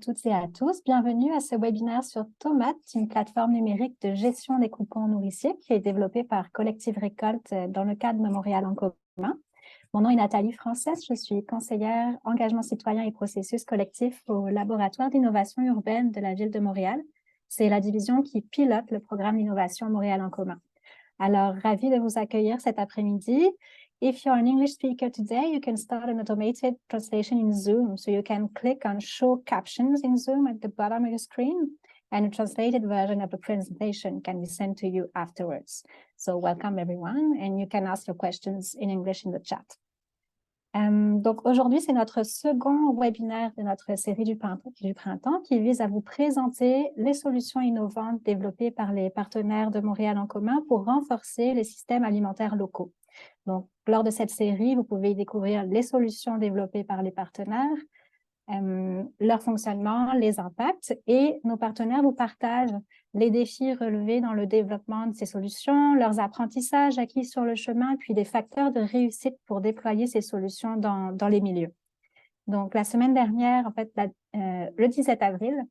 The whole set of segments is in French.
toutes et à tous. Bienvenue à ce webinaire sur Tomate, une plateforme numérique de gestion des coupons nourriciers qui est développée par Collective Récolte dans le cadre de Montréal en commun. Mon nom est Nathalie Frances, je suis conseillère engagement citoyen et processus collectif au laboratoire d'innovation urbaine de la ville de Montréal. C'est la division qui pilote le programme d'innovation Montréal en commun. Alors, ravie de vous accueillir cet après-midi. If you're an English speaker today, you can start an automated translation in Zoom. So you can click on Show Captions in Zoom at the bottom of your screen, and a translated version of the presentation can be sent to you afterwards. So welcome everyone, and you can ask your questions in English in the chat. Donc aujourd'hui, c'est notre second webinaire de notre série du printemps qui vise à vous présenter les solutions innovantes développées par les partenaires de Montréal en commun pour renforcer les systèmes alimentaires locaux. Donc, lors de cette série, vous pouvez y découvrir les solutions développées par les partenaires, leur fonctionnement, les impacts, et nos partenaires vous partagent les défis relevés dans le développement de ces solutions, leurs apprentissages acquis sur le chemin, puis des facteurs de réussite pour déployer ces solutions dans les milieux. Donc, la semaine dernière, en fait, le 17 avril,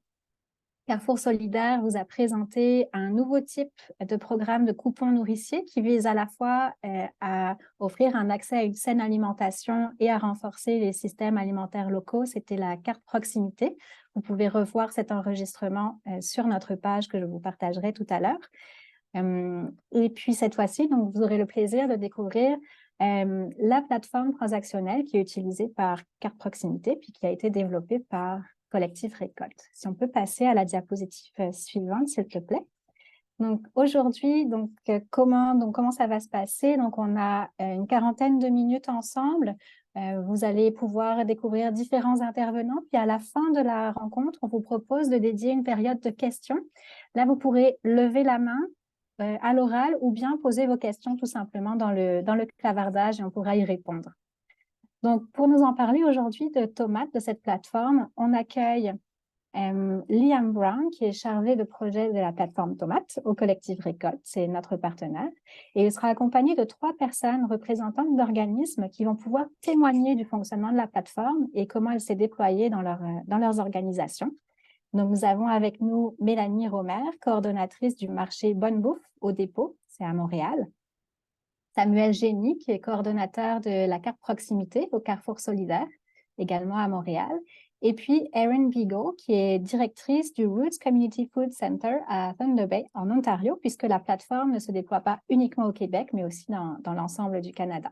Carrefour Solidaire vous a présenté un nouveau type de programme de coupons nourriciers qui vise à la fois à offrir un accès à une saine alimentation et à renforcer les systèmes alimentaires locaux. C'était la carte proximité. Vous pouvez revoir cet enregistrement sur notre page que je vous partagerai tout à l'heure. Et puis cette fois-ci, donc, vous aurez le plaisir de découvrir la plateforme transactionnelle qui est utilisée par carte proximité puis qui a été développée par Collective Récolte. Si on peut passer à la diapositive suivante, s'il te plaît. Donc aujourd'hui, comment ça va se passer? Donc on a une quarantaine de minutes ensemble. Vous allez pouvoir découvrir différents intervenants. Puis à la fin de la rencontre, on vous propose de dédier une période de questions. Là, vous pourrez lever la main à l'oral ou bien poser vos questions tout simplement dans le clavardage et on pourra y répondre. Donc, pour nous en parler aujourd'hui de Tomate, de cette plateforme, on accueille Liam Brown, qui est chargé de projet de la plateforme Tomate au Collective Récolte, c'est notre partenaire. Et il sera accompagné de 3 personnes représentantes d'organismes qui vont pouvoir témoigner du fonctionnement de la plateforme et comment elle s'est déployée dans leurs organisations. Donc, nous avons avec nous Mélanie Romer, coordonnatrice du marché Bonne Bouffe au dépôt, c'est à Montréal. Samuel Génie, qui est coordonnateur de la carte proximité au Carrefour Solidaire, également à Montréal. Et puis Erin Vigo, qui est directrice du Roots Community Food Center à Thunder Bay, en Ontario, puisque la plateforme ne se déploie pas uniquement au Québec, mais aussi dans l'ensemble du Canada.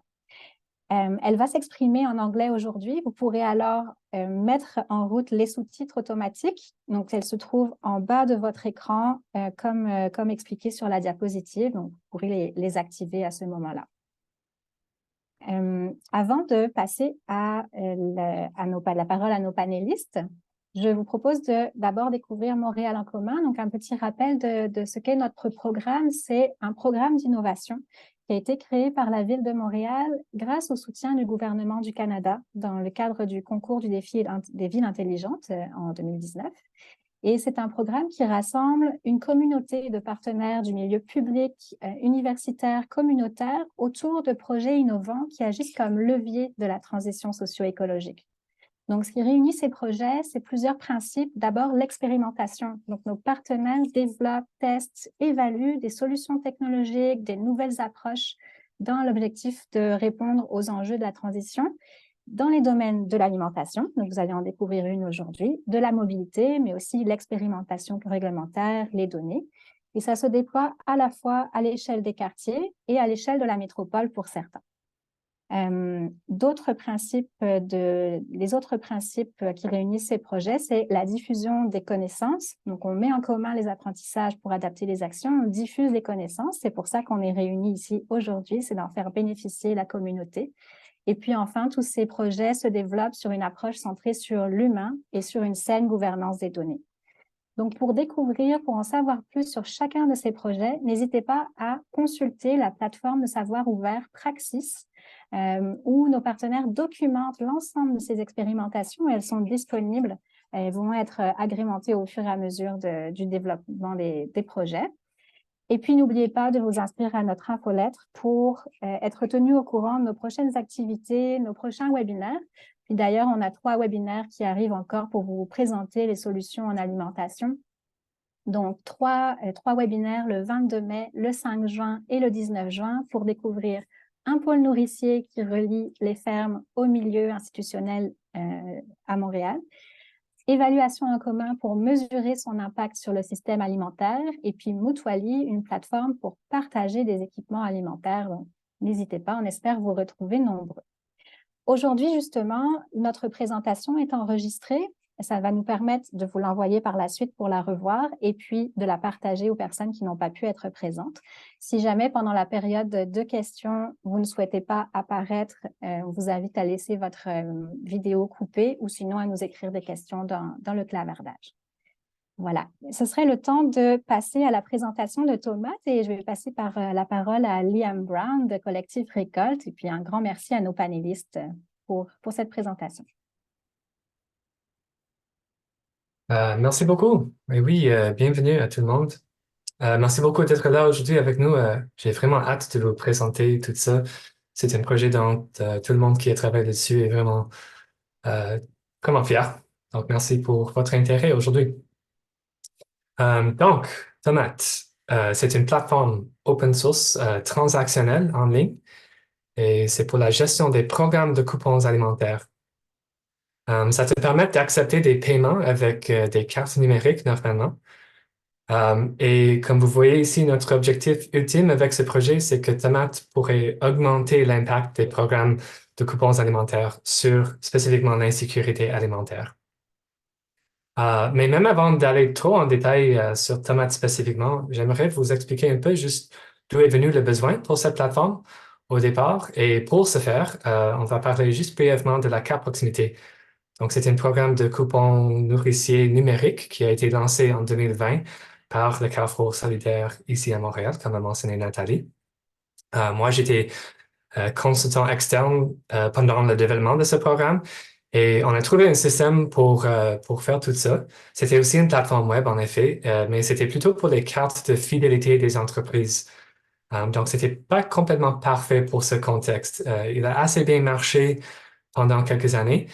Elle va s'exprimer en anglais aujourd'hui. Vous pourrez alors mettre en route les sous-titres automatiques. Donc, elles se trouvent en bas de votre écran, comme expliqué sur la diapositive. Donc, vous pourrez les activer à ce moment-là. Avant de passer la parole à nos panélistes, je vous propose d'abord découvrir Montréal en commun. Donc, un petit rappel de ce qu'est notre programme. C'est un programme d'innovation qui a été créé par la Ville de Montréal grâce au soutien du gouvernement du Canada dans le cadre du concours du défi des villes intelligentes en 2019. Et c'est un programme qui rassemble une communauté de partenaires du milieu public, universitaire, communautaire autour de projets innovants qui agissent comme levier de la transition socio-écologique. Donc, ce qui réunit ces projets, c'est plusieurs principes. D'abord, l'expérimentation. Donc, nos partenaires développent, testent, évaluent des solutions technologiques, des nouvelles approches dans l'objectif de répondre aux enjeux de la transition dans les domaines de l'alimentation, donc vous allez en découvrir une aujourd'hui, de la mobilité, mais aussi l'expérimentation réglementaire, les données. Et ça se déploie à la fois à l'échelle des quartiers et à l'échelle de la métropole pour certains. Les autres principes qui réunissent ces projets, c'est la diffusion des connaissances. Donc, on met en commun les apprentissages pour adapter les actions, on diffuse les connaissances. C'est pour ça qu'on est réunis ici aujourd'hui, c'est d'en faire bénéficier la communauté. Et puis enfin, tous ces projets se développent sur une approche centrée sur l'humain et sur une saine gouvernance des données. Donc, pour en savoir plus sur chacun de ces projets, n'hésitez pas à consulter la plateforme de savoir ouvert Praxis, où nos partenaires documentent l'ensemble de ces expérimentations et elles sont disponibles. Elles vont être agrémentées au fur et à mesure du développement des projets. Et puis, n'oubliez pas de vous inscrire à notre infolettre pour être tenu au courant de nos prochaines activités, nos prochains webinaires. Puis d'ailleurs, on a 3 webinaires qui arrivent encore pour vous présenter les solutions en alimentation. Donc, trois webinaires le 22 mai, le 5 juin et le 19 juin pour découvrir un pôle nourricier qui relie les fermes au milieu institutionnel à Montréal, évaluation en commun pour mesurer son impact sur le système alimentaire et puis Moutwali, une plateforme pour partager des équipements alimentaires. Donc, n'hésitez pas, on espère vous retrouver nombreux. Aujourd'hui, justement, notre présentation est enregistrée. Ça va nous permettre de vous l'envoyer par la suite pour la revoir et puis de la partager aux personnes qui n'ont pas pu être présentes. Si jamais, pendant la période de questions, vous ne souhaitez pas apparaître, on vous invite à laisser votre vidéo coupée ou sinon à nous écrire des questions dans le clavardage. Voilà, ce serait le temps de passer à la présentation de Tomate et je vais passer la parole à Liam Brown de Collectif Récolte et puis un grand merci à nos panélistes pour cette présentation. Merci beaucoup. Et oui, bienvenue à tout le monde. Merci beaucoup d'être là aujourd'hui avec nous. J'ai vraiment hâte de vous présenter tout ça. C'est un projet dont tout le monde qui a travaillé dessus est vraiment comment fier. Donc, merci pour votre intérêt aujourd'hui. Donc, Tomate, c'est une plateforme open source transactionnelle en ligne et c'est pour la gestion des programmes de coupons alimentaires. Ça te permet d'accepter des paiements avec des cartes numériques normalement. Et comme vous voyez ici, notre objectif ultime avec ce projet, c'est que Tomate pourrait augmenter l'impact des programmes de coupons alimentaires sur spécifiquement l'insécurité alimentaire. Mais même avant d'aller trop en détail sur Tomate spécifiquement, j'aimerais vous expliquer un peu juste d'où est venu le besoin pour cette plateforme au départ. Et pour ce faire, on va parler juste brièvement de la carte proximité. Donc, c'est un programme de coupons nourriciers numériques qui a été lancé en 2020 par le Carrefour Solidaire ici à Montréal, comme a mentionné Nathalie. Moi, j'étais consultant externe pendant le développement de ce programme et on a trouvé un système pour faire tout ça. C'était aussi une plateforme web, en effet, mais c'était plutôt pour les cartes de fidélité des entreprises. Donc, c'était pas complètement parfait pour ce contexte. Il a assez bien marché pendant quelques années,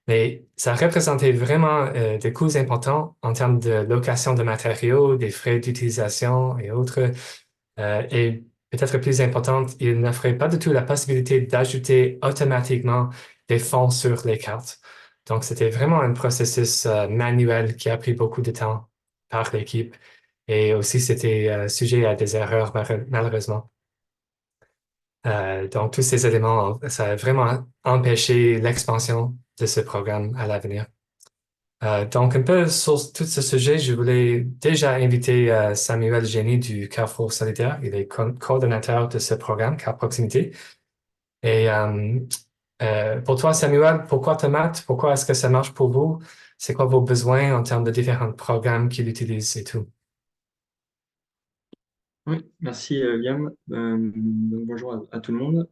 mais ça représentait vraiment des coûts importants en termes de location de matériaux, des frais d'utilisation et autres. Et peut-être plus importante, il n'offrait pas du tout la possibilité d'ajouter automatiquement des fonds sur les cartes. Donc, c'était vraiment un processus manuel qui a pris beaucoup de temps par l'équipe. Et aussi, c'était sujet à des erreurs, malheureusement. Donc, tous ces éléments, ça a vraiment empêché l'expansion de ce programme à l'avenir. Donc, un peu sur tout ce sujet, je voulais déjà inviter Samuel Génie du Carrefour Solidaire. Il est coordonnateur de ce programme, Car Proximité. Et pour toi, Samuel, pourquoi Tomate? Pourquoi est-ce que ça marche pour vous? C'est quoi vos besoins en termes de différents programmes qu'il utilise et tout? Oui, merci Liam. Donc, bonjour à tout le monde.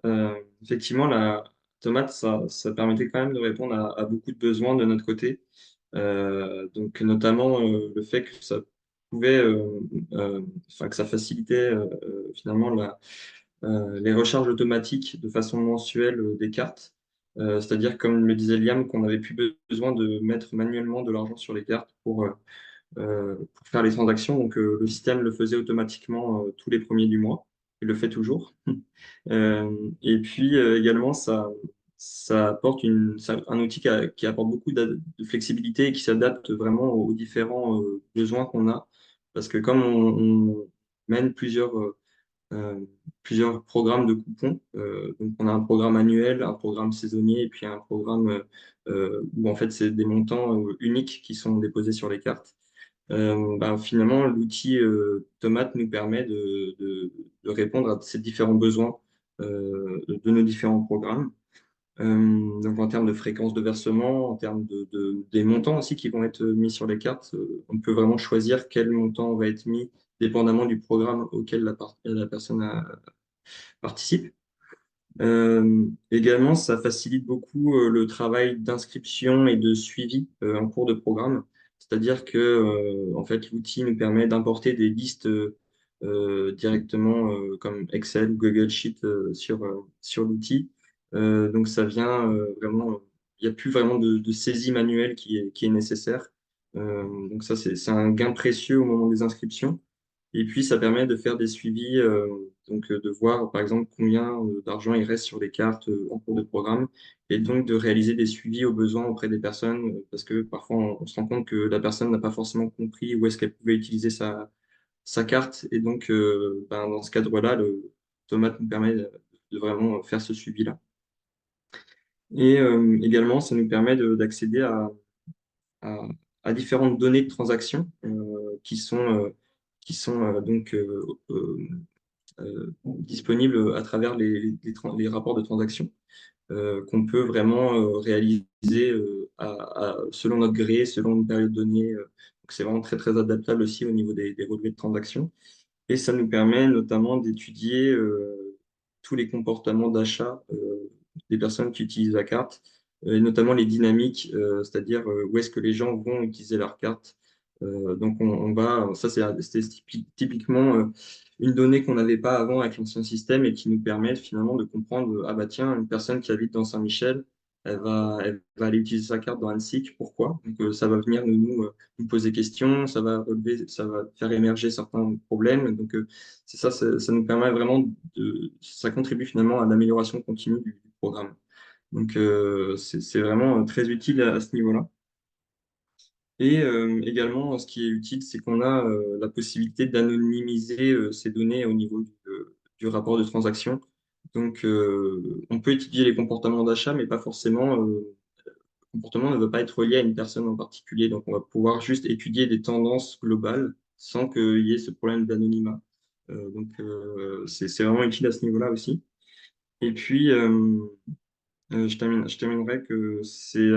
Effectivement, la tomate, ça permettait quand même de répondre à beaucoup de besoins de notre côté. Donc, notamment le fait que ça pouvait, enfin, que ça facilitait finalement les recharges automatiques de façon mensuelle des cartes. C'est-à-dire, comme le disait Liam, qu'on n'avait plus besoin de mettre manuellement de l'argent sur les cartes pour faire les transactions. Donc, le système le faisait automatiquement tous les premiers du mois. Il le fait toujours. Et puis également, ça apporte un outil qui apporte beaucoup de flexibilité et qui s'adapte vraiment aux différents besoins qu'on a. Parce que comme on mène plusieurs programmes de coupons, donc on a un programme annuel, un programme saisonnier et puis un programme où en fait c'est des montants uniques qui sont déposés sur les cartes. Finalement, l'outil Tomate nous permet de répondre à ces différents besoins de nos différents programmes. Donc, en termes de fréquence de versement, en termes des montants aussi qui vont être mis sur les cartes, on peut vraiment choisir quel montant va être mis dépendamment du programme auquel la personne participe. Également, ça facilite beaucoup le travail d'inscription et de suivi en cours de programme. C'est-à-dire que en fait, l'outil nous permet d'importer des listes directement comme Excel ou Google Sheet sur l'outil. Donc, ça vient vraiment y a plus vraiment de saisie manuelle qui est nécessaire. Donc ça, c'est un gain précieux au moment des inscriptions. Et puis, ça permet de faire des suivis, donc de voir, par exemple, combien d'argent il reste sur les cartes en cours de programme, et donc de réaliser des suivis aux besoins auprès des personnes, parce que parfois, on se rend compte que la personne n'a pas forcément compris où est-ce qu'elle pouvait utiliser sa carte. Et donc, ben, dans ce cadre-là, le Tomate nous permet de vraiment faire ce suivi-là. Et également, ça nous permet d'accéder à, à différentes données de transaction qui sont donc disponibles à travers les rapports de transaction qu'on peut vraiment réaliser selon notre gré, selon une période donnée. Donc c'est vraiment très, très adaptable aussi au niveau des relevés de transaction. Et ça nous permet notamment d'étudier tous les comportements d'achat des personnes qui utilisent la carte, et notamment les dynamiques, c'est-à-dire où est-ce que les gens vont utiliser leur carte. Donc on va, ça c'est typiquement une donnée qu'on n'avait pas avant avec l'ancien système et qui nous permet finalement de comprendre, ah bah tiens, une personne qui habite dans Saint-Michel, elle va aller utiliser sa carte dans Annecy, pourquoi? Donc ça va venir nous poser questions, ça va faire émerger certains problèmes. Donc, c'est ça, ça nous permet vraiment ça contribue finalement à l'amélioration continue du programme. Donc, c'est vraiment très utile à ce niveau-là. Et également, ce qui est utile, c'est qu'on a la possibilité d'anonymiser ces données au niveau du rapport de transaction. Donc, on peut étudier les comportements d'achat, mais pas forcément comportement ne veut pas être lié à une personne en particulier. Donc, on va pouvoir juste étudier des tendances globales sans qu'il y ait ce problème d'anonymat. Donc, c'est vraiment utile à ce niveau-là aussi. Et puis, je terminerai que c'est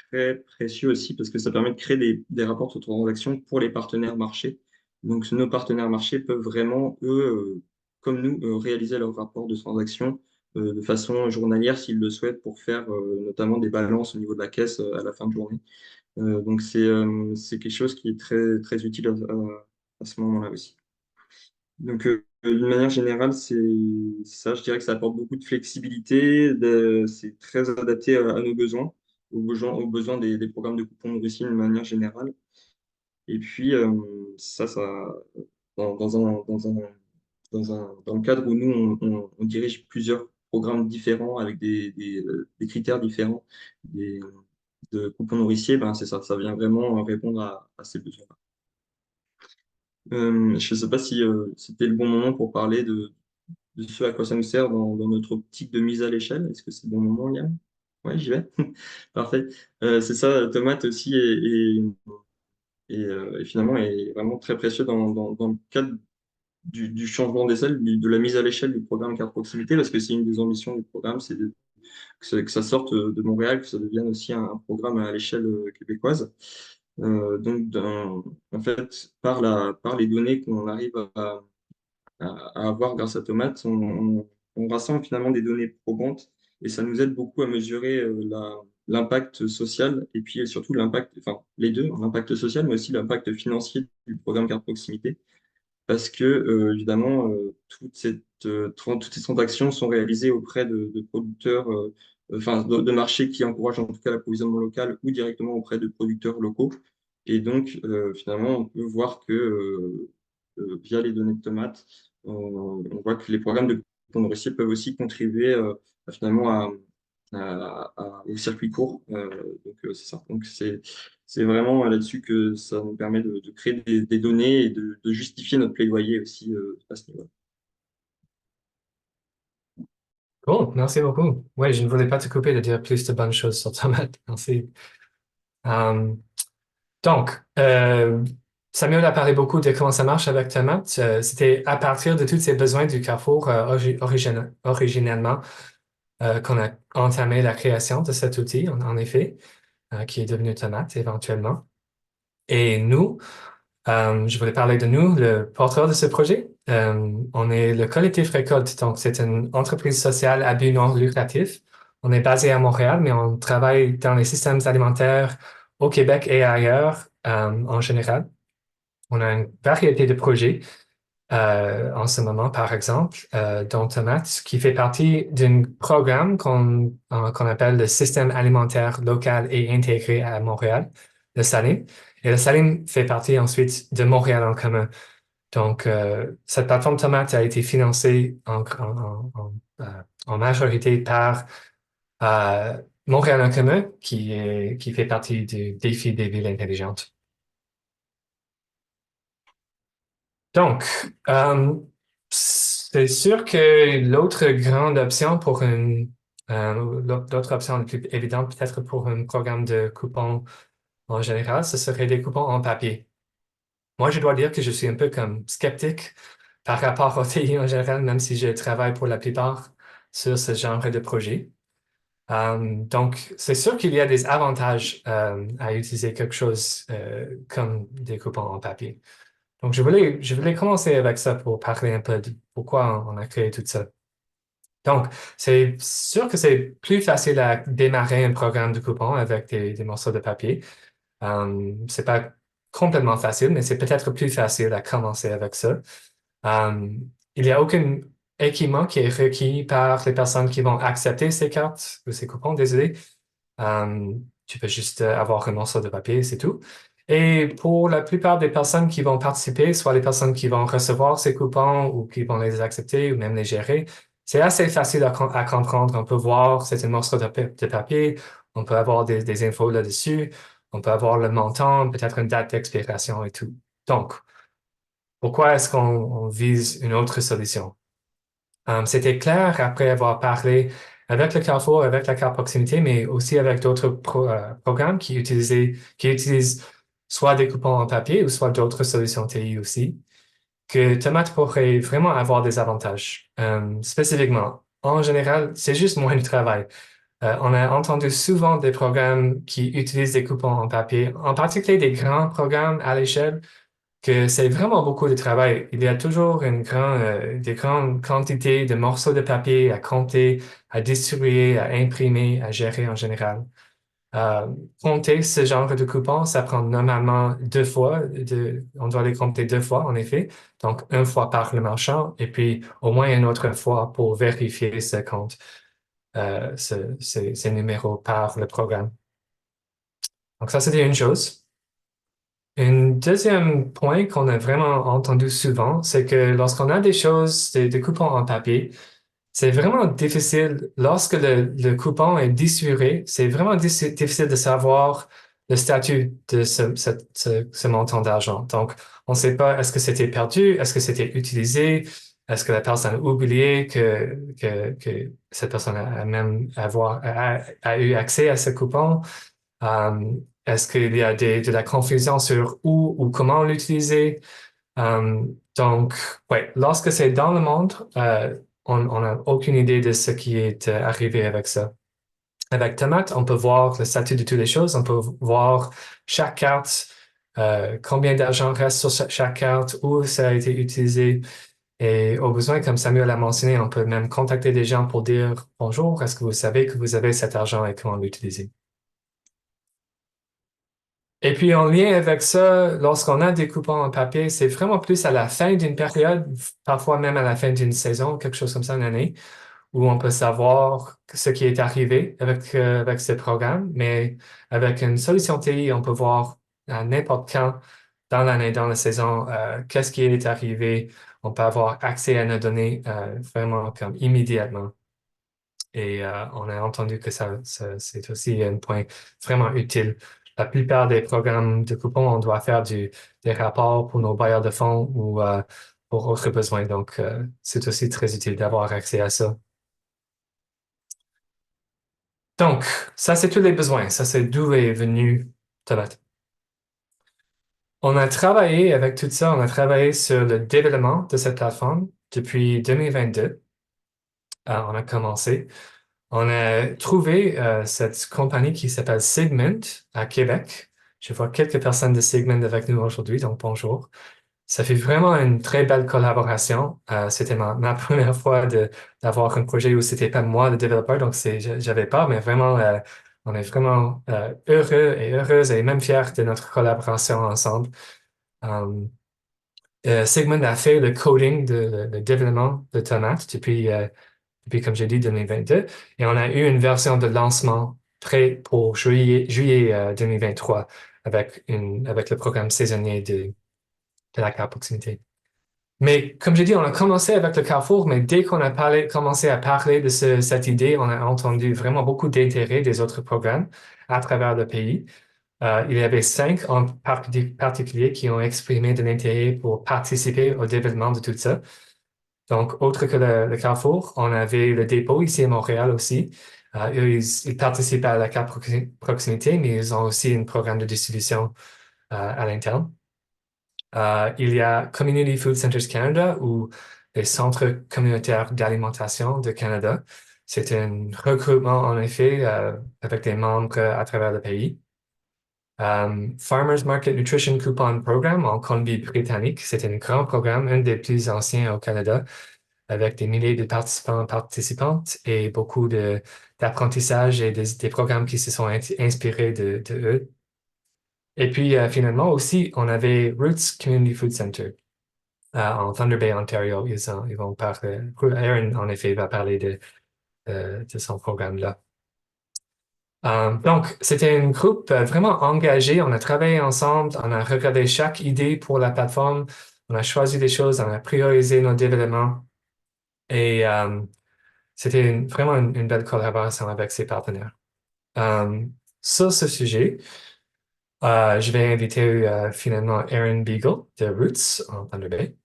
très précieux aussi parce que ça permet de créer des rapports de transaction pour les partenaires marchés. Donc, nos partenaires marchés peuvent vraiment, eux, comme nous, réaliser leurs rapports de transaction de façon journalière s'ils le souhaitent pour faire notamment des balances au niveau de la caisse à la fin de journée. Donc, c'est quelque chose qui est très, très utile à ce moment-là aussi. Donc, d'une manière générale, c'est ça. Je dirais que ça apporte beaucoup de flexibilité. C'est très adapté à nos besoins, aux besoins des programmes de coupons nourriciers d'une manière générale. Et puis, ça, dans le cadre où nous, on dirige plusieurs programmes différents avec des critères différents de coupons nourriciers, ben, c'est ça. Ça vient vraiment répondre à ces besoins. Je ne sais pas si c'était le bon moment pour parler de ce à quoi ça nous sert dans notre optique de mise à l'échelle. Est-ce que c'est le bon moment, Yann? Oui, j'y vais. Parfait. C'est ça, Tomate aussi et finalement est vraiment très précieux dans le cadre du changement d'échelle, de la mise à l'échelle du programme carte proximité, parce que c'est une des ambitions du programme, c'est que ça sorte de Montréal, que ça devienne aussi un programme à l'échelle québécoise. Donc, en fait, par les données qu'on arrive à avoir grâce à Tomate, on rassemble finalement des données probantes et ça nous aide beaucoup à mesurer l'impact social et puis surtout l'impact, enfin les deux, l'impact social, mais aussi l'impact financier du programme carte proximité. Parce que, évidemment, toutes ces transactions sont réalisées auprès de producteurs, enfin, de marchés qui encouragent en tout cas l'approvisionnement local ou directement auprès de producteurs locaux. Et donc, finalement, on peut voir que via les données de tomates, on voit que les programmes de coupons nourriciers peuvent aussi contribuer finalement au circuit court. Donc, c'est ça. Donc, c'est vraiment là-dessus que ça nous permet de créer des données et de justifier notre plaidoyer aussi à ce niveau. Cool, merci beaucoup. Ouais, je ne voulais pas te couper de dire plus de bonnes choses sur Tomate. Merci. Euh, donc, Samuel a parlé beaucoup de comment ça marche avec Tomate. C'était à partir de tous ces besoins du Carrefour originellement qu'on a entamé la création de cet outil, en effet, qui est devenu Tomate éventuellement. Et nous, je voulais parler de nous, le porteur de ce projet. On est le collectif Récolte, donc c'est une entreprise sociale à but non lucratif. On est basé à Montréal, mais on travaille dans les systèmes alimentaires au Québec et ailleurs en général. On a une variété de projets en ce moment, par exemple, dans Tomate, qui fait partie d'un programme qu'on appelle le Système alimentaire local et intégré à Montréal, le SALIM. Et le SALIM fait partie ensuite de Montréal en commun. Donc, cette plateforme Tomate a été financée en majorité par Montréal en commun, qui fait partie du défi des villes intelligentes. Donc, c'est sûr que l'autre grande option l'autre option la plus évidente peut-être pour un programme de coupons en général, ce serait des coupons en papier. Moi, je dois dire que je suis un peu comme sceptique par rapport au TI en général, même si je travaille pour la plupart sur ce genre de projet. Donc, c'est sûr qu'il y a des avantages à utiliser quelque chose comme des coupons en papier. Donc, je voulais commencer avec ça pour parler un peu de pourquoi on a créé tout ça. Donc, c'est sûr que c'est plus facile à démarrer un programme de coupons avec des morceaux de papier. C'est pas complètement facile, mais c'est peut-être plus facile à commencer avec ça. Il n'y a aucun équipement qui est requis par les personnes qui vont accepter ces cartes ou ces coupons, désolé. Tu peux juste avoir un morceau de papier, c'est tout. Et pour la plupart des personnes qui vont participer, soit les personnes qui vont recevoir ces coupons ou qui vont les accepter ou même les gérer, c'est assez facile à comprendre. On peut voir, c'est un morceau de papier, on peut avoir des infos là-dessus, on peut avoir le montant, peut-être une date d'expiration et tout. Donc, pourquoi est-ce qu'on vise une autre solution? C'était clair après avoir parlé avec le Carrefour, avec la carte proximité, mais aussi avec d'autres programmes qui utilisent soit des coupons en papier ou soit d'autres solutions TI aussi, que Tomate pourrait vraiment avoir des avantages. Spécifiquement, en général, c'est juste moins de travail. On a entendu souvent des programmes qui utilisent des coupons en papier, en particulier des grands programmes à l'échelle que c'est vraiment beaucoup de travail. Il y a toujours des grandes quantités de morceaux de papier à compter, à distribuer, à imprimer, à gérer en général. Euh, Compter ce genre de coupons, ça prend normalement 2 fois. On doit les compter 2 fois, en effet. Donc, une fois par le marchand et puis au moins une autre fois pour vérifier ce compte, ces numéros par le programme. Donc, ça, c'était une chose. Un deuxième point qu'on a vraiment entendu souvent, c'est que lorsqu'on a des choses, des coupons en papier, c'est vraiment difficile, lorsque le coupon est distribué, c'est vraiment difficile de savoir le statut de ce montant d'argent. Donc, on ne sait pas, est-ce que c'était perdu, est-ce que c'était utilisé, est-ce que la personne a oublié que cette personne a même a eu accès à ce coupon. Est-ce qu'il y a de la confusion sur où ou comment l'utiliser? Donc, ouais, lorsque c'est dans le monde, on n'a aucune idée de ce qui est arrivé avec ça. Avec Tomate, on peut voir le statut de toutes les choses. On peut voir chaque carte, combien d'argent reste sur chaque carte, où ça a été utilisé. Et au besoin, comme Samuel a mentionné, on peut même contacter des gens pour dire bonjour, est-ce que vous savez que vous avez cet argent et comment l'utiliser? Et puis, en lien avec ça, lorsqu'on a des coupons en papier, c'est vraiment plus à la fin d'une période, parfois même à la fin d'une saison, quelque chose comme ça, une année, où on peut savoir ce qui est arrivé avec ce programme. Mais avec une solution TI, on peut voir à n'importe quand dans l'année, dans la saison, qu'est-ce qui est arrivé. On peut avoir accès à nos données vraiment comme immédiatement. Et on a entendu que c'est aussi un point vraiment utile. La plupart des programmes de coupons, on doit faire des rapports pour nos bailleurs de fonds ou pour autres besoins. Donc, c'est aussi très utile d'avoir accès à ça. Donc, ça, c'est tous les besoins. Ça, c'est d'où est venu Tomate. On a travaillé avec tout ça, on a travaillé sur le développement de cette plateforme depuis 2022. On a commencé. On a trouvé cette compagnie qui s'appelle Segment à Québec. Je vois quelques personnes de Segment avec nous aujourd'hui, donc bonjour. Ça fait vraiment une très belle collaboration. C'était ma première fois d'avoir un projet où c'était pas moi le développeur, donc j'avais pas, mais vraiment, on est vraiment heureux et heureuses et même fiers de notre collaboration ensemble. Euh, Sigmund a fait le coding, le développement de tomates depuis, comme j'ai dit, 2022. Et on a eu une version de lancement prêt pour juillet 2023 avec le programme saisonnier de la carte proximité. Mais comme j'ai dit, on a commencé avec le Carrefour, mais dès qu'on a commencé à parler de cette idée, on a entendu vraiment beaucoup d'intérêt des autres programmes à travers le pays. Il y avait 5 en particulier qui ont exprimé de l'intérêt pour participer au développement de tout ça. Donc, autre que le Carrefour, on avait le dépôt ici à Montréal aussi. Eux, ils participent à la carte proximité, mais ils ont aussi un programme de distribution à l'interne. Il y a Community Food Centers Canada ou les centres communautaires d'alimentation de Canada. C'est un regroupement, en effet, avec des membres à travers le pays. Farmers Market Nutrition Coupon Program en Colombie-Britannique. C'est un grand programme, un des plus anciens au Canada, avec des milliers de participantes et beaucoup d'apprentissage et des programmes qui se sont inspirés de eux. Et puis, finalement, aussi, on avait Roots Community Food Center en Thunder Bay, Ontario. Ils vont parler. Aaron, en effet, va parler de son programme-là. Donc, c'était un groupe vraiment engagé. On a travaillé ensemble, on a regardé chaque idée pour la plateforme, on a choisi des choses, on a priorisé nos développements et c'était vraiment une belle collaboration avec ses partenaires. Sur ce sujet, je vais inviter finalement Aaron Beagle de Roots en Thunder Bay.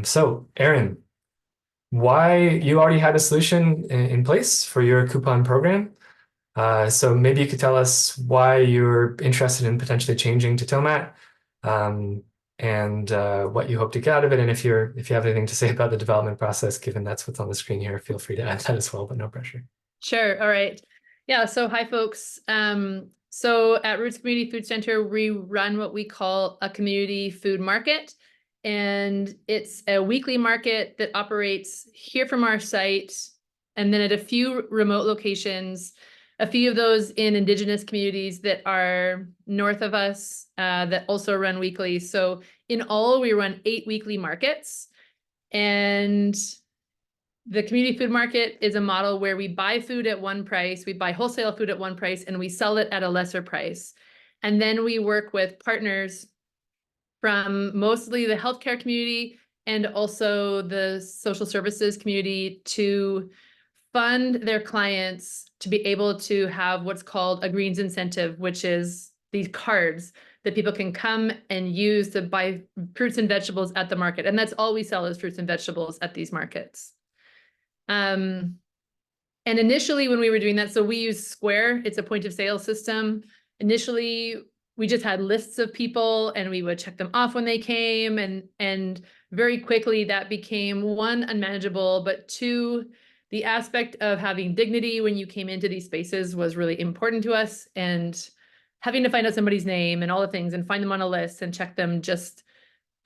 So, Aaron, why you already had a solution in place for your coupon program? So maybe you could tell us why you're interested in potentially changing to Tomat, and what you hope to get out of it. And if you have anything to say about the development process, given that's what's on the screen here, feel free to add that as well, but no pressure. Sure. All right. Yeah. So hi, folks. So at Roots Community Food Center, we run what we call a community food market. And it's a weekly market that operates here from our site, and then at a few remote locations, a few of those in Indigenous communities that are north of us that also run weekly. So in all, we run 8 weekly markets. And the community food market is a model where we buy food at one price, we buy wholesale food at one price, and we sell it at a lesser price. And then we work with partners from mostly the healthcare community and also the social services community to fund their clients to be able to have what's called a Greens Incentive, which is these cards that people can come and use to buy fruits and vegetables at the market. And that's all we sell is fruits and vegetables at these markets. And initially when we were doing that, so we use Square, it's a point of sale system. Initially, we just had lists of people and we would check them off when they came. And very quickly that became 1, unmanageable, but 2, the aspect of having dignity when you came into these spaces was really important to us, and having to find out somebody's name and all the things and find them on a list and check them just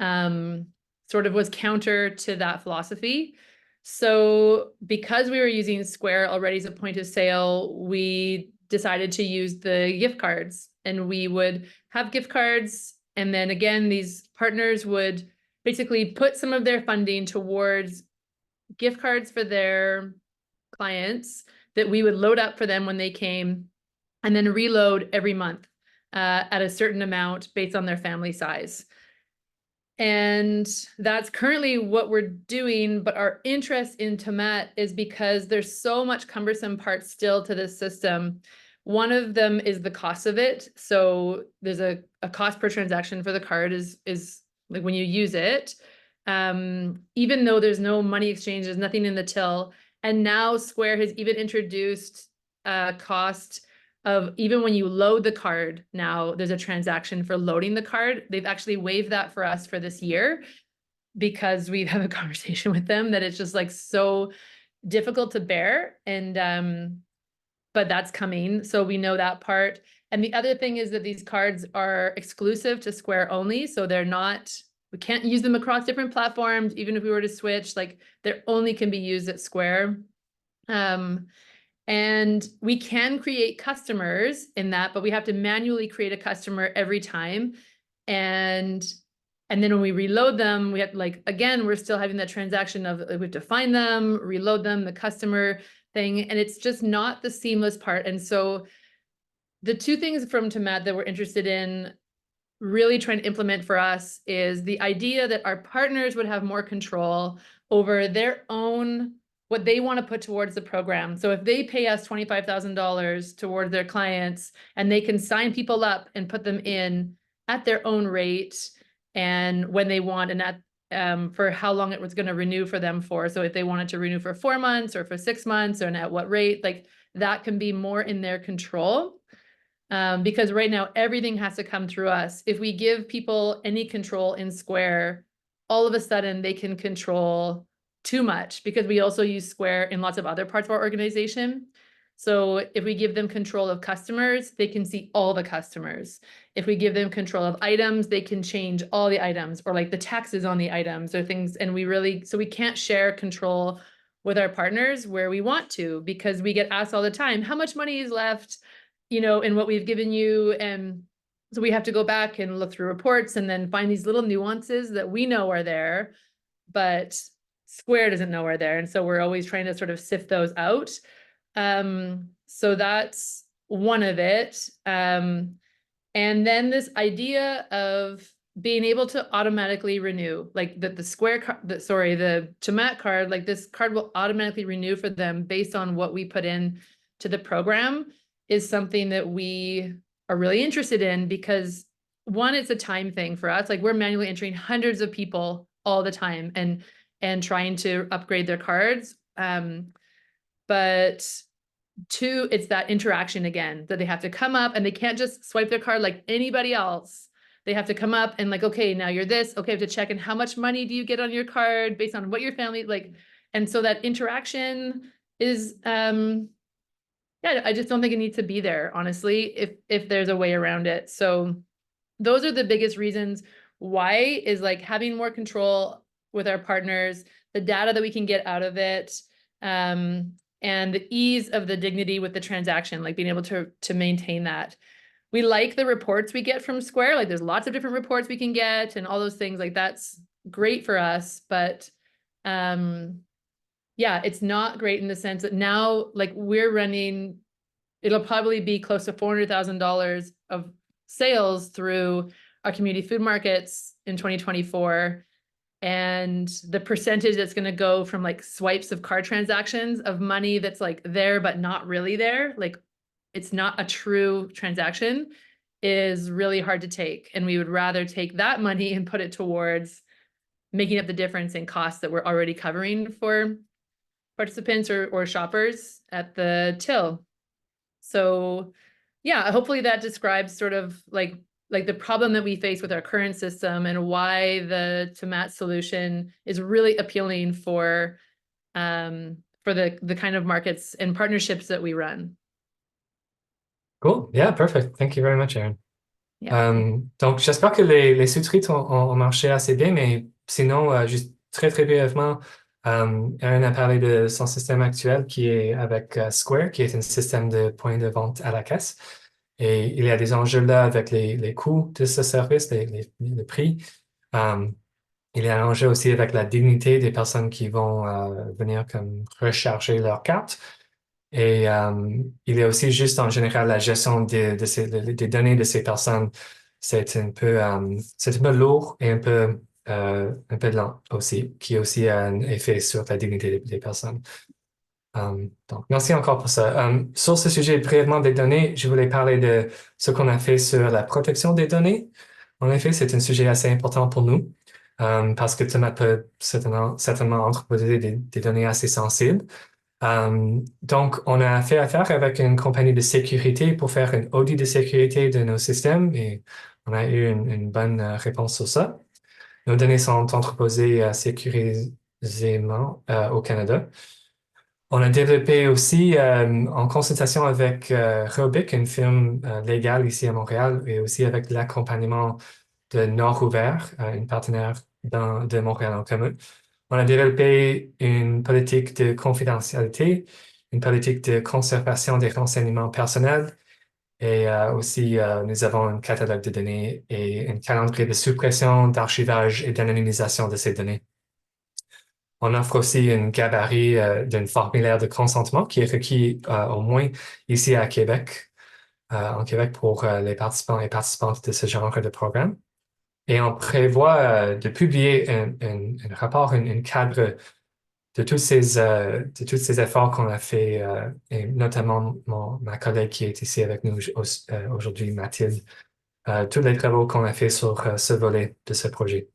sort of was counter to that philosophy. So because we were using Square already as a point of sale, we decided to use the gift cards, and we would have gift cards. And then again, these partners would basically put some of their funding towards gift cards for their clients that we would load up for them when they came, and then reload every month at a certain amount based on their family size. And that's currently what we're doing, but our interest in Tomat is because there's so much cumbersome parts still to this system. One of them is the cost of it. So there's a cost per transaction for the card is like when you use it, even though there's no money exchange, there's nothing in the till. And now Square has even introduced a cost of, even when you load the card, now there's a transaction for loading the card. They've actually waived that for us for this year because we've had a conversation with them that it's just like so difficult to bear. And but that's coming, so we know that part. And the other thing is that these cards are exclusive to Square only, so they're not, we can't use them across different platforms. Even if we were to switch, like they only can be used at Square. And we can create customers in that, but we have to manually create a customer every time. And And then when we reload them, we have like, again, we're still having that transaction of we have to find them, reload them, the customer thing, and it's just not the seamless part. And so the two things from Tomat that we're interested in really trying to implement for us is the idea that our partners would have more control over their own, what they want to put towards the program. So if they pay us $25,000 towards their clients and they can sign people up and put them in at their own rate and when they want and at for how long it was going to renew for them for. So if they wanted to renew for 4 months or for 6 months or at what rate, like that can be more in their control. Because right now everything has to come through us. If we give people any control in Square, all of a sudden they can control too much because we also use Square in lots of other parts of our organization. So if we give them control of customers, they can see all the customers. If we give them control of items, they can change all the items or like the taxes on the items or things. And so we can't share control with our partners where we want to, because we get asked all the time, how much money is left, in what we've given you. And so we have to go back and look through reports and then find these little nuances that we know are there, but Square doesn't know are there. And so we're always trying to sort of sift those out. So that's one of it. And then this idea of being able to automatically renew, like the Square card, the Tomat card, like this card will automatically renew for them based on what we put in to the program, is something that we are really interested in because one, it's a time thing for us. Like we're manually entering hundreds of people all the time and trying to upgrade their cards. But two, it's that interaction again, that they have to come up and they can't just swipe their card like anybody else. They have to come up and like, okay, now you're this, okay, I have to check in how much money do you get on your card based on what your family like. And so that interaction is, yeah, I just don't think it needs to be there, honestly, if there's a way around it. So those are the biggest reasons why, is like having more control with our partners, the data that we can get out of it, and the ease of the dignity with the transaction, like being able to maintain that. We like the reports we get from Square, like there's lots of different reports we can get and all those things, like that's great for us, but yeah, it's not great in the sense that now, like we're running, it'll probably be close to $400,000 of sales through our community food markets in 2024. And the percentage that's going to go from like swipes of card transactions of money that's like there, but not really there, like it's not a true transaction, is really hard to take. And we would rather take that money and put it towards making up the difference in costs that we're already covering for participants or shoppers at the till. So yeah, hopefully that describes sort of like the problem that we face with our current system and why the Tomat solution is really appealing for the kind of markets and partnerships that we run. Cool. Yeah, perfect. Thank you very much, Erin. Yeah. Donc, j'espère que les sous-titres ont marché assez bien, mais sinon, juste très, très brièvement, Erin a parlé de son système actuel qui est avec Square, qui est un système de points de vente à la caisse. Et il y a des enjeux là avec les coûts de ce service, le prix. Il y a un enjeu aussi avec la dignité des personnes qui vont venir comme recharger leur carte. Et il y a aussi juste en général la gestion des données de ces personnes. C'est un peu lourd et un peu lent aussi, qui aussi a un effet sur la dignité des personnes. Donc, merci encore pour ça. Sur ce sujet brièvement des données, je voulais parler de ce qu'on a fait sur la protection des données. En effet, c'est un sujet assez important pour nous parce que Tomat peut certainement entreposer des données assez sensibles. Donc, on a fait affaire avec une compagnie de sécurité pour faire un audit de sécurité de nos systèmes et on a eu une bonne réponse sur ça. Nos données sont entreposées sécurisément au Canada. On a développé aussi en consultation avec Robic, une firme légale ici à Montréal, et aussi avec l'accompagnement de Nord Ouvert, une partenaire de Montréal en commun. On a développé une politique de confidentialité, une politique de conservation des renseignements personnels Et aussi, nous avons un catalogue de données et un calendrier de suppression, d'archivage et d'anonymisation de ces données. On offre aussi un gabarit d'un formulaire de consentement qui est requis au moins ici à Québec, en Québec pour les participants et participantes de ce genre de programme. Et on prévoit de publier un rapport, un cadre de tous ces efforts qu'on a fait, et notamment ma collègue qui est ici avec nous aujourd'hui, Mathilde, tous les travaux qu'on a fait sur ce volet de ce projet.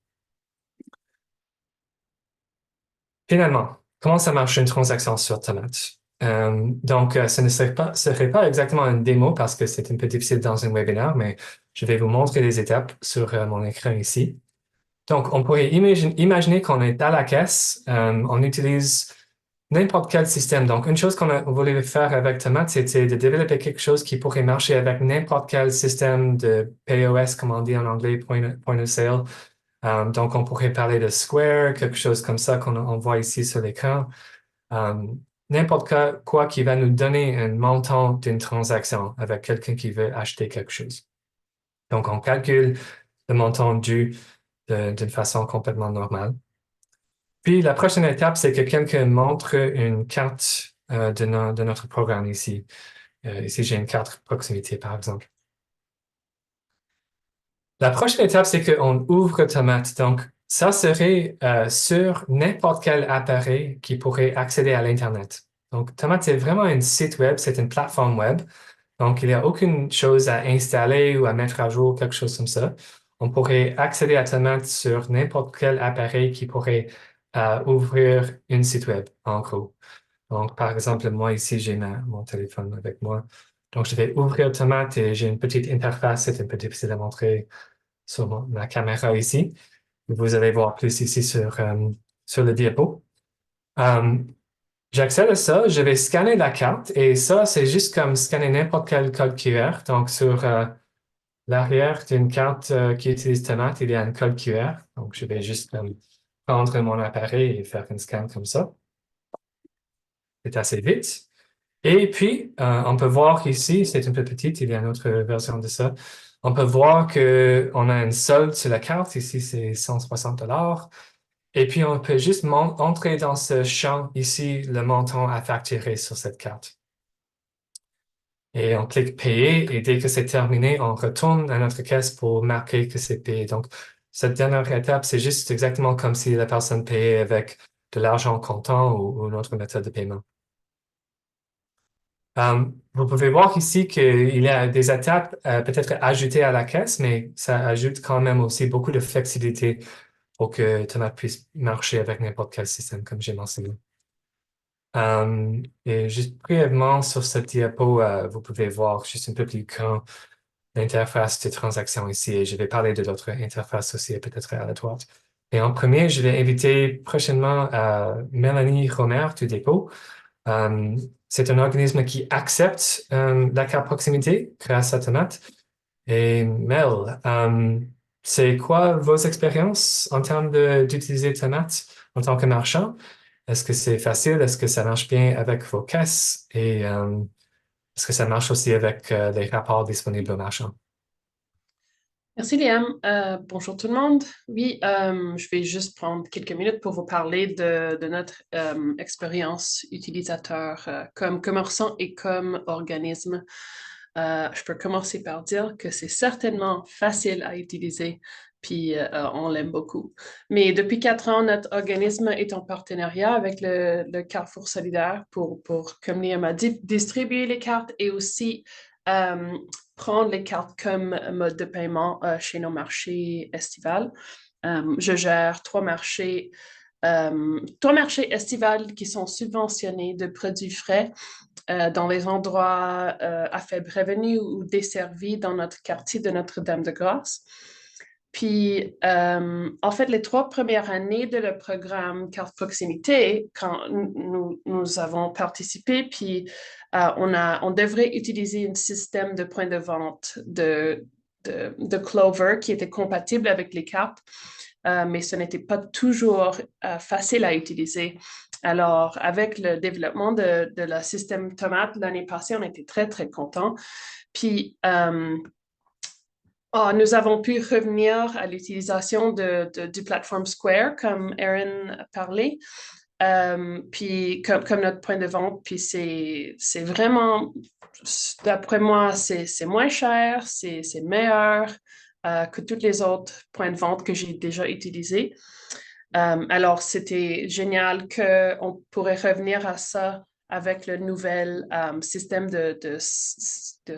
Finalement, comment ça marche une transaction sur Tomate? Donc, ce ne serait pas exactement une démo parce que c'est un peu difficile dans un webinaire, mais je vais vous montrer les étapes sur mon écran ici. Donc, on pourrait imaginer qu'on est à la caisse, on utilise n'importe quel système. Donc, une chose qu'on voulait faire avec Tomate, c'était de développer quelque chose qui pourrait marcher avec n'importe quel système de POS, comme on dit en anglais, point of sale. Donc, on pourrait parler de Square, quelque chose comme ça qu'on voit ici sur l'écran. N'importe quoi qui va nous donner un montant d'une transaction avec quelqu'un qui veut acheter quelque chose. Donc, on calcule le montant dû d'une façon complètement normale. Puis, la prochaine étape, c'est que quelqu'un montre une carte de notre programme ici. Ici, j'ai une carte proximité, par exemple. La prochaine étape, c'est qu'on ouvre Tomate. Donc, ça serait sur n'importe quel appareil qui pourrait accéder à l'Internet. Donc, Tomate, c'est vraiment un site web, c'est une plateforme web. Donc, il n'y a aucune chose à installer ou à mettre à jour, quelque chose comme ça. On pourrait accéder à Tomate sur n'importe quel appareil qui pourrait ouvrir un site web, en gros. Donc, par exemple, moi ici, j'ai mon téléphone avec moi. Donc, je vais ouvrir Tomate et j'ai une petite interface. C'est un peu difficile à montrer sur ma caméra ici. Vous allez voir plus ici sur le diapo. J'accède à ça, je vais scanner la carte et ça, c'est juste comme scanner n'importe quel code QR. Donc, sur l'arrière d'une carte qui utilise Tomate, il y a un code QR. Donc, je vais juste prendre mon appareil et faire un scan comme ça. C'est assez vite. Et puis, on peut voir ici, c'est un peu petit, il y a une autre version de ça. On peut voir qu'on a un solde sur la carte. Ici, c'est 160 $. Et puis, on peut juste entrer dans ce champ ici, le montant à facturer sur cette carte. Et on clique payer. Et dès que c'est terminé, on retourne à notre caisse pour marquer que c'est payé. Donc, cette dernière étape, c'est juste exactement comme si la personne payait avec de l'argent comptant ou une autre méthode de paiement. Vous pouvez voir ici qu'il y a des étapes peut-être ajoutées à la caisse, mais ça ajoute quand même aussi beaucoup de flexibilité pour que Tomate puisse marcher avec n'importe quel système, comme j'ai mentionné. Et juste brièvement sur cette diapo, vous pouvez voir juste un peu plus grand l'interface de transaction ici. Et je vais parler de d'autres interfaces aussi, peut-être à la droite. Et en premier, je vais inviter prochainement Mélanie Romer du dépôt. C'est un organisme qui accepte la carte proximité grâce à Tomate. Et Mel, c'est quoi vos expériences en termes d'utiliser Tomate en tant que marchand? Est-ce que c'est facile? Est-ce que ça marche bien avec vos caisses? Et est-ce que ça marche aussi avec les rapports disponibles aux marchands? Merci Liam. Bonjour tout le monde. Oui, je vais juste prendre quelques minutes pour vous parler de notre expérience utilisateur comme commerçant et comme organisme. Je peux commencer par dire que c'est certainement facile à utiliser, puis on l'aime beaucoup. Mais depuis 4 ans, notre organisme est en partenariat avec le Carrefour solidaire pour comme Liam a dit, distribuer les cartes et aussi prendre les cartes comme mode de paiement chez nos marchés estivales. Je gère 3 marchés estivales qui sont subventionnés de produits frais dans les endroits à faible revenu ou desservis dans notre quartier de Notre-Dame-de-Grâce. Puis, en fait, les 3 premières années de le programme Carte Proximité, quand nous avons participé, puis on devrait utiliser un système de point de vente de Clover qui était compatible avec les cartes, mais ce n'était pas toujours facile à utiliser. Alors, avec le développement de la système Tomate l'année passée, on était très, très contents. Puis, nous avons pu revenir à l'utilisation du plateforme Square, comme Erin a parlé. Puis comme notre point de vente, puis c'est vraiment, d'après moi, c'est moins cher, c'est meilleur que tous les autres points de vente que j'ai déjà utilisés. Alors, c'était génial qu'on pourrait revenir à ça avec le nouvel système de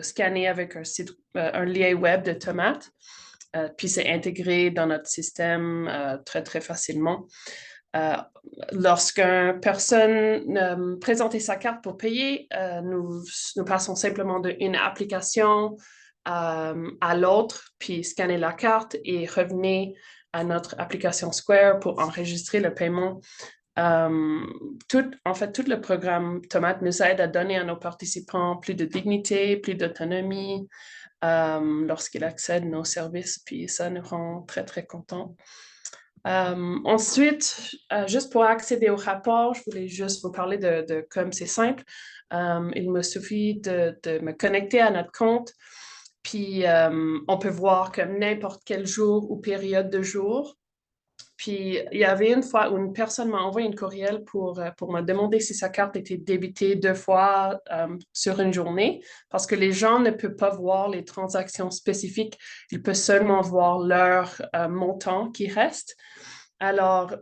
scanner avec un lien web de Tomate. Puis c'est intégré dans notre système très, très facilement. Lorsqu'une personne présentait sa carte pour payer, nous passons simplement d'une application à l'autre, puis scanner la carte et revenir à notre application Square pour enregistrer le paiement. En fait, tout le programme Tomate nous aide à donner à nos participants plus de dignité, plus d'autonomie lorsqu'ils accèdent à nos services, puis ça nous rend très, très contents. Ensuite, juste pour accéder au rapport, je voulais juste vous parler de comme c'est simple. Il me suffit de me connecter à notre compte, puis on peut voir comme n'importe quel jour ou période de jour. Puis il y avait une fois où une personne m'a envoyé une courriel pour me demander si sa carte était débitée 2 fois sur une journée, parce que les gens ne peuvent pas voir les transactions spécifiques, ils peuvent seulement voir leur montant qui reste. Alors,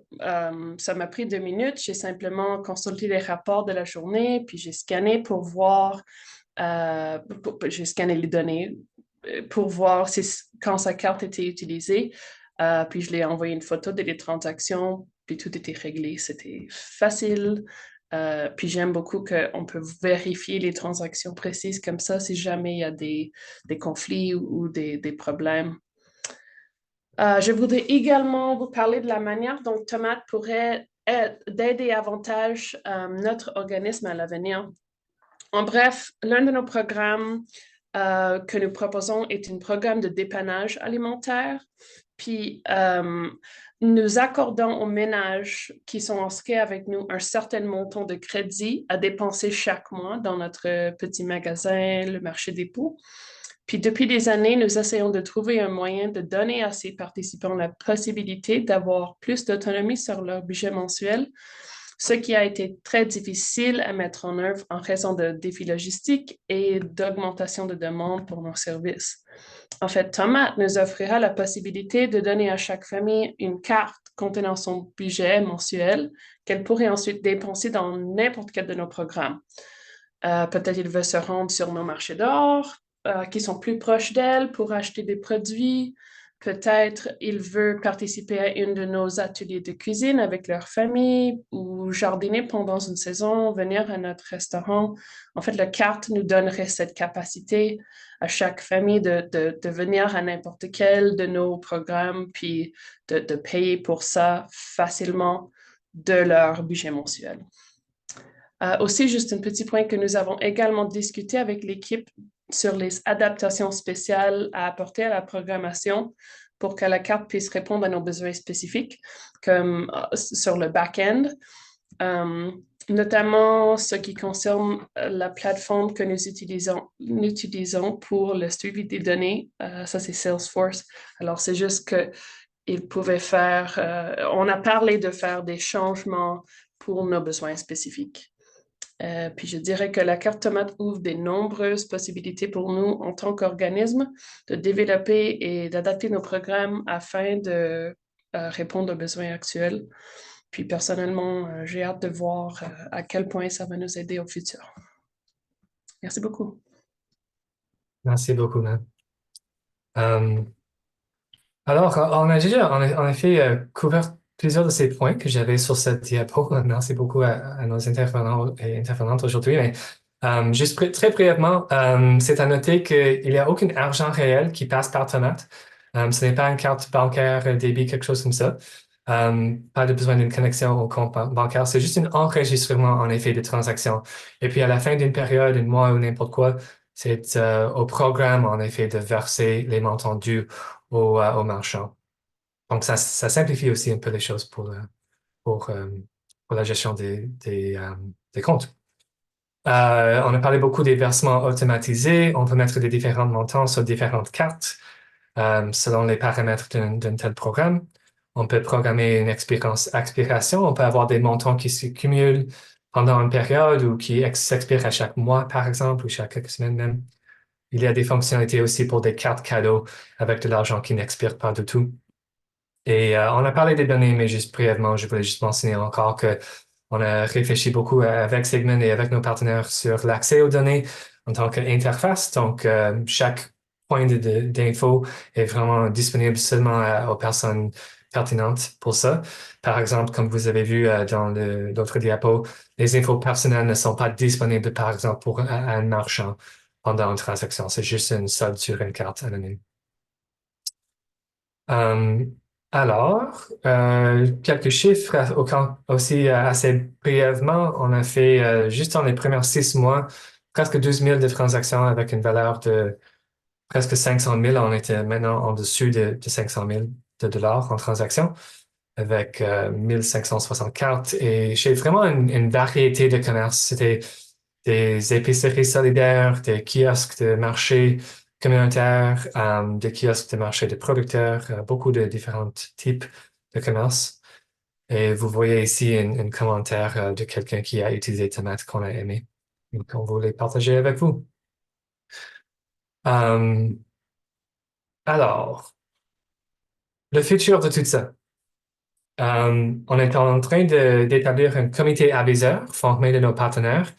ça m'a pris 2 minutes. J'ai simplement consulté les rapports de la journée, puis j'ai scanné pour voir, j'ai scanné les données pour voir quand sa carte était utilisée. Puis je l'ai envoyé une photo des transactions, puis tout était réglé. C'était facile. Puis j'aime beaucoup qu'on peut vérifier les transactions précises comme ça si jamais il y a des conflits ou des problèmes. Je voudrais également vous parler de la manière dont Tomate pourrait d'aider davantage notre organisme à l'avenir. En bref, l'un de nos programmes que nous proposons est un programme de dépannage alimentaire. Puis, nous accordons aux ménages qui sont inscrits avec nous un certain montant de crédit à dépenser chaque mois dans notre petit magasin, le marché des pots. Puis depuis des années, nous essayons de trouver un moyen de donner à ces participants la possibilité d'avoir plus d'autonomie sur leur budget mensuel, ce qui a été très difficile à mettre en œuvre en raison de défis logistiques et d'augmentation de demande pour nos services. En fait, Tomate nous offrira la possibilité de donner à chaque famille une carte contenant son budget mensuel qu'elle pourrait ensuite dépenser dans n'importe quel de nos programmes. Peut-être il veut se rendre sur nos marchés d'or, qui sont plus proches d'elle pour acheter des produits. Peut-être il veut participer à une de nos ateliers de cuisine avec leur famille ou jardiner pendant une saison, venir à notre restaurant. En fait, la carte nous donnerait cette capacité à chaque famille de venir à n'importe quel de nos programmes, puis de payer pour ça facilement de leur budget mensuel. Aussi, juste un petit point que nous avons également discuté avec l'équipe sur les adaptations spéciales à apporter à la programmation pour que la carte puisse répondre à nos besoins spécifiques, comme sur le back-end, notamment ce qui concerne la plateforme que nous utilisons pour le suivi des données. Ça, c'est Salesforce. Alors, c'est juste qu'ils pouvaient faire... on a parlé de faire des changements pour nos besoins spécifiques. Puis je dirais que la carte Tomate ouvre de nombreuses possibilités pour nous en tant qu'organisme de développer et d'adapter nos programmes afin de répondre aux besoins actuels. Puis personnellement, j'ai hâte de voir à quel point ça va nous aider au futur. Merci beaucoup. Merci beaucoup, Nan. Alors, on a déjà en effet couvert plusieurs de ces points que j'avais sur cette diapo. Merci beaucoup à nos intervenants et intervenantes aujourd'hui. Mais juste très brièvement, c'est à noter qu'il n'y a aucun argent réel qui passe par Tomate. Ce n'est pas une carte bancaire, débit, quelque chose comme ça. Pas de besoin d'une connexion au compte bancaire. C'est juste un enregistrement, en effet, de transactions. Et puis, à la fin d'une période, un mois ou n'importe quoi, c'est au programme, en effet, de verser les montants dus aux marchands. Donc, ça simplifie aussi un peu les choses pour la gestion des comptes. On a parlé beaucoup des versements automatisés. On peut mettre des différents montants sur différentes cartes selon les paramètres d'un tel programme. On peut programmer une expiration. On peut avoir des montants qui se cumulent pendant une période ou qui s'expirent à chaque mois, par exemple, ou chaque semaine même. Il y a des fonctionnalités aussi pour des cartes cadeaux avec de l'argent qui n'expire pas du tout. Et on a parlé des données, mais juste brièvement, je voulais juste mentionner encore que on a réfléchi beaucoup avec Segment et avec nos partenaires sur l'accès aux données en tant qu'interface. Donc, chaque point d'info est vraiment disponible seulement aux personnes pertinentes pour ça. Par exemple, comme vous avez vu dans l'autre diapo, les infos personnelles ne sont pas disponibles, par exemple, pour un marchand pendant une transaction. C'est juste une solde sur une carte anonyme. Euh, alors, quelques chiffres aussi assez brièvement. On a fait, juste dans les premiers 6 mois, presque 12 000 de transactions avec une valeur de presque 500 000. On était maintenant en dessus de 500 000 de dollars en transactions avec 1560 cartes. Et j'ai vraiment une variété de commerces. C'était des épiceries solidaires, des kiosques de marché communautaires, des kiosques de marché de producteurs, beaucoup de différents types de commerces. Et vous voyez ici un commentaire de quelqu'un qui a utilisé Tomate qu'on a aimé. Donc, on voulait partager avec vous. Alors, le futur de tout ça. On est en train d'établir un comité aviseur formé de nos partenaires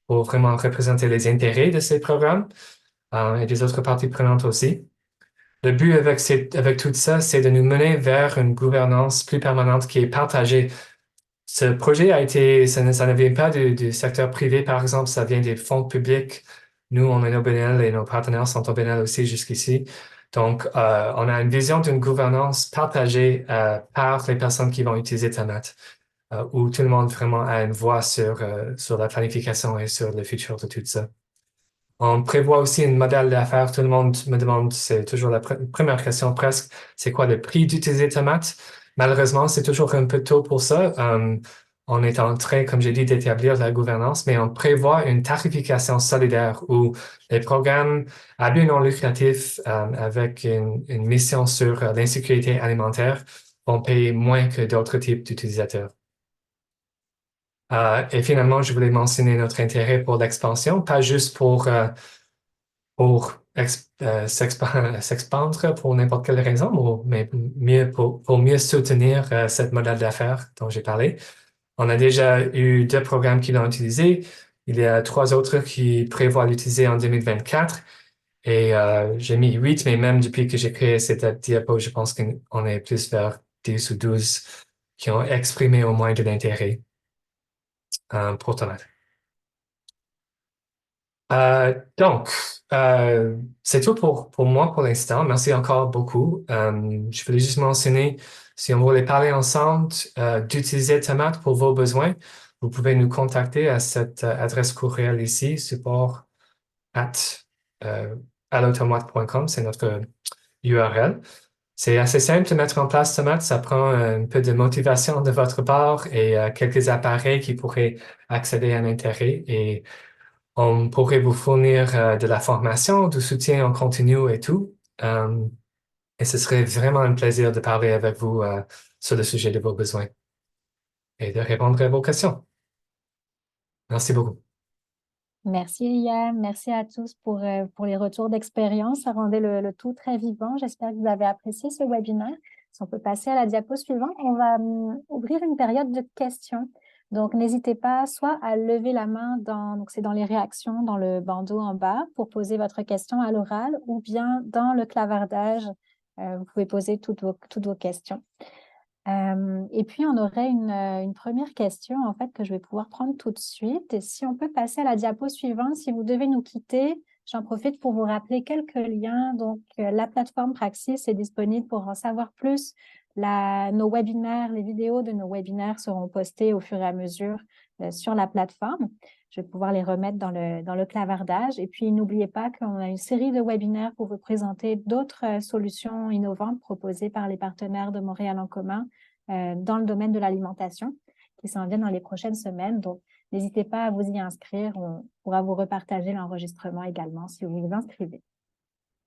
pour vraiment représenter les intérêts de ces programmes et des autres parties prenantes aussi. Le but avec tout ça, c'est de nous mener vers une gouvernance plus permanente qui est partagée. Ce projet ça ne vient pas du secteur privé, par exemple, ça vient des fonds publics. Nous, on est au BNL et nos partenaires sont au BNL aussi jusqu'ici. Donc, on a une vision d'une gouvernance partagée par les personnes qui vont utiliser Tomate, où tout le monde vraiment a une voix sur la planification et sur le futur de tout ça. On prévoit aussi un modèle d'affaires. Tout le monde me demande, c'est toujours la première question presque, c'est quoi le prix d'utiliser Tomate? Malheureusement, c'est toujours un peu tôt pour ça. On est en train, comme j'ai dit, d'établir la gouvernance, mais on prévoit une tarification solidaire où les programmes à but non lucratif avec une mission sur l'insécurité alimentaire vont payer moins que d'autres types d'utilisateurs. Et finalement, je voulais mentionner notre intérêt pour l'expansion, pas juste pour s'expandre pour n'importe quelle raison, mais pour mieux soutenir cette modèle d'affaires dont j'ai parlé. On a déjà eu 2 programmes qui l'ont utilisé. Il y a 3 autres qui prévoient l'utiliser en 2024. Et j'ai mis 8, mais même depuis que j'ai créé cette diapo, je pense qu'on est plus vers 10 ou 12 qui ont exprimé au moins de l'intérêt pour Tomate. Donc, c'est tout pour moi pour l'instant. Merci encore beaucoup. Je voulais juste mentionner, si on voulait parler ensemble d'utiliser Tomate pour vos besoins, vous pouvez nous contacter à cette adresse courriel ici, support@allotomate.com, c'est notre URL. C'est assez simple de mettre en place Tomate. Ça prend un peu de motivation de votre part et quelques appareils qui pourraient accéder à l'intérêt. Et on pourrait vous fournir de la formation, du soutien en continu et tout. Et ce serait vraiment un plaisir de parler avec vous sur le sujet de vos besoins et de répondre à vos questions. Merci beaucoup. Merci Liam, merci à tous pour les retours d'expérience. Ça rendait le tout très vivant. J'espère que vous avez apprécié ce webinaire. Si on peut passer à la diapo suivante, on va ouvrir une période de questions. Donc, n'hésitez pas soit à lever la main, donc c'est dans les réactions, dans le bandeau en bas, pour poser votre question à l'oral, ou bien dans le clavardage, vous pouvez poser toutes vos questions. Et puis, on aurait une première question, en fait, que je vais pouvoir prendre tout de suite. Et si on peut passer à la diapo suivante, si vous devez nous quitter, j'en profite pour vous rappeler quelques liens. Donc, la plateforme Praxis est disponible pour en savoir plus. Nos webinaires, les vidéos de nos webinaires seront postées au fur et à mesure sur la plateforme. Je vais pouvoir les remettre dans le clavardage. Et puis, n'oubliez pas qu'on a une série de webinaires pour vous présenter d'autres solutions innovantes proposées par les partenaires de Montréal en commun dans le domaine de l'alimentation qui s'en viennent dans les prochaines semaines. Donc, N'hésitez pas à vous y inscrire. On pourra vous repartager l'enregistrement également si vous vous inscrivez.